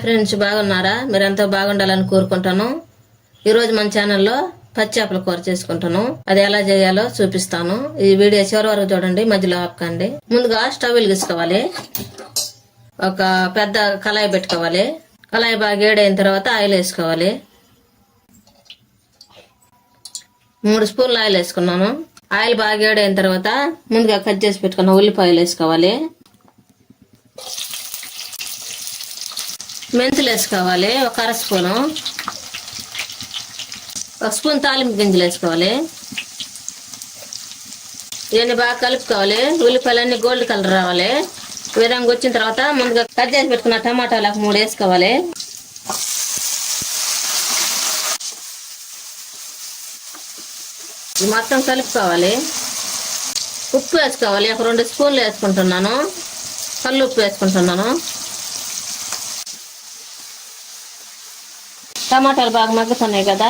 Friends, బాగున్నారా? మీరంతా బాగుండాలని కోరుకుంటాను. ఈరోజు మన ఛానల్లో పచ్చి చేపల కూర చేసుకుంటాను. అది ఎలా చేయాలో చూపిస్తాను. ఈ వీడియో చివరి వరకు చూడండి, మధ్యలో ఆపకండి. ముందుగా స్టవ్ వెలిగించుకోవాలి. ఒక పెద్ద కళాయి పెట్టుకోవాలి. కళాయి బాగా వేడైన తర్వాత ఆయిల్ వేసుకోవాలి. 3 స్పూన్లు ఆయిల్ వేసుకున్నాను. ఆయిల్ బాగా వేడైన తర్వాత ముందుగా కట్ చేసి పెట్టుకున్న ఉల్లిపాయలు వేసుకోవాలి. మెంతులు వేసుకోవాలి, ఒక 1/2 స్పూను. 1 స్పూన్ తాలింపు గింజలు వేసుకోవాలి. ఇవన్నీ బాగా కలుపుకోవాలి. ఉల్లిపాయలన్నీ గోల్డ్ కలర్ రావాలి. ఈ విధంగా వచ్చిన తర్వాత ముందుగా కట్ చేసి పెట్టుకున్న టమాటాలకు 3 వేసుకోవాలి. ఇది మొత్తం కలుపుకోవాలి. ఉప్పు వేసుకోవాలి. ఒక 2 స్పూన్లు వేసుకుంటున్నాను. కళ్ళు ఉప్పు వేసుకుంటున్నాను. టమాటాలు బాగా మగ్గుతున్నాయి కదా,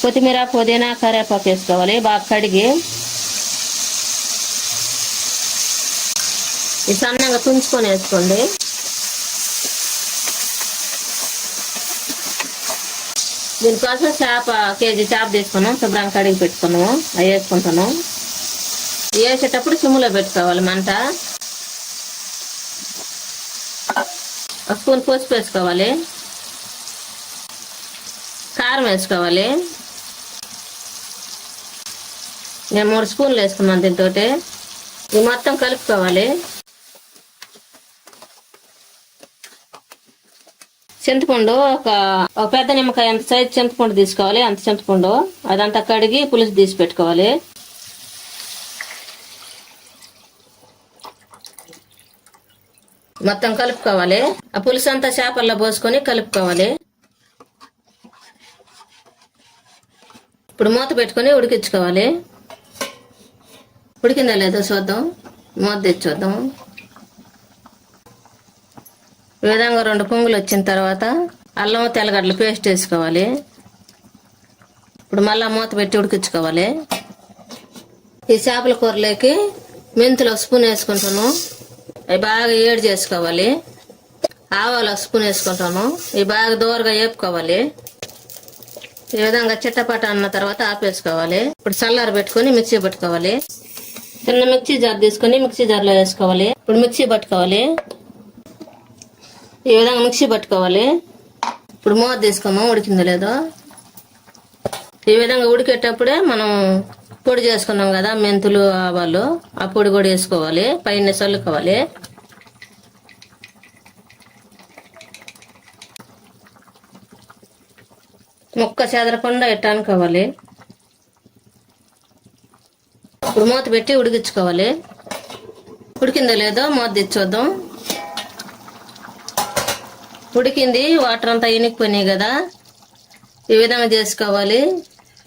కొత్తిమీర, పుదీనా, కరివేపాకు వేసుకోవాలి. బాగా కడిగి ఇది సన్నగా తుంచుకొని వేసుకోండి. దీనికోసం కేజీ చేప తీసుకున్నాం. శుభ్రంగా కడిగి పెట్టుకున్నాము. అవి వేసుకుంటున్నాం. వేసేటప్పుడు సిమ్లో పెట్టుకోవాలి మంట. 1 స్పూన్ పసుపు వేసుకోవాలి. కారం వేసుకోవాలి. నేను 3 స్పూన్లు వేసుకున్నాను. దీంతో ఇది మొత్తం కలుపుకోవాలి. చింతపండు ఒక పెద్ద నిమ్మకాయ అంత సైజు చింతపండు తీసుకోవాలి. అంత చింతపండు అదంతా కడిగి పులుసు తీసి పెట్టుకోవాలి. మొత్తం కలుపుకోవాలి. ఆ పులుసు అంతా చేపల్లో పోసుకొని కలుపుకోవాలి. ఇప్పుడు మూత పెట్టుకొని ఉడికించుకోవాలి. ఉడికిందా లేదో చూద్దాం. మూత తెచ్చి చూద్దాం. ఈ విధంగా 2 పొంగులు వచ్చిన తర్వాత అల్లం తెల్లగడ్డలు పేస్ట్ వేసుకోవాలి. ఇప్పుడు మళ్ళీ మూత పెట్టి ఉడికించుకోవాలి. ఈ చేపల కూరలోకి మెంతులు 1 స్పూన్ వేసుకుంటాను. అవి బాగా ఏడు చేసుకోవాలి. ఆవాలు 1 స్పూన్ వేసుకుంటాను. ఇవి బాగా దూరగా వేపుకోవాలి. ఈ విధంగా చిట్టపట అన్న తర్వాత ఆపేసుకోవాలి. ఇప్పుడు చల్లార పెట్టుకొని మిక్సీ పట్టుకోవాలి. చిన్న మిక్సీ జార్ తీసుకొని మిక్సీ జార్లో వేసుకోవాలి. ఇప్పుడు మిక్సీ పట్టుకోవాలి. ఈ విధంగా మిక్సీ పట్టుకోవాలి. ఇప్పుడు మూత తీసుకున్నాం. ఉడికిందో లేదో. ఈ విధంగా ఉడికేటప్పుడే మనం పొడి చేసుకున్నాం కదా, మెంతులు, ఆవాలు, ఆ పొడి కూడా వేసుకోవాలి. పైన చల్లుకోవాలి. ముక్క చెదరకుండా ఇట్లా అనుకోవాలి. ఇప్పుడు మూత పెట్టి ఉడికించుకోవాలి. ఉడికిందో లేదో మూత తెచ్చొద్దాం. ఉడికింది. వాటర్ అంతా ఇనికిపోయినాయి కదా. ఈ విధంగా చేసుకోవాలి.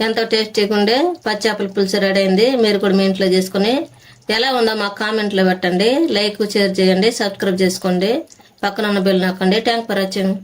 ఎంతో టేస్టీగా ఉండే పచ్చి చేపల పులుసు రెడీ అయింది. మీరు కూడా మీ ఇంట్లో చేసుకుని ఎలా ఉందో మాకు కామెంట్లో పెట్టండి. లైక్, షేర్ చేయండి, సబ్స్క్రైబ్ చేసుకోండి, పక్కన ఉన్న బెల్ నొక్కండి. Thank for watching.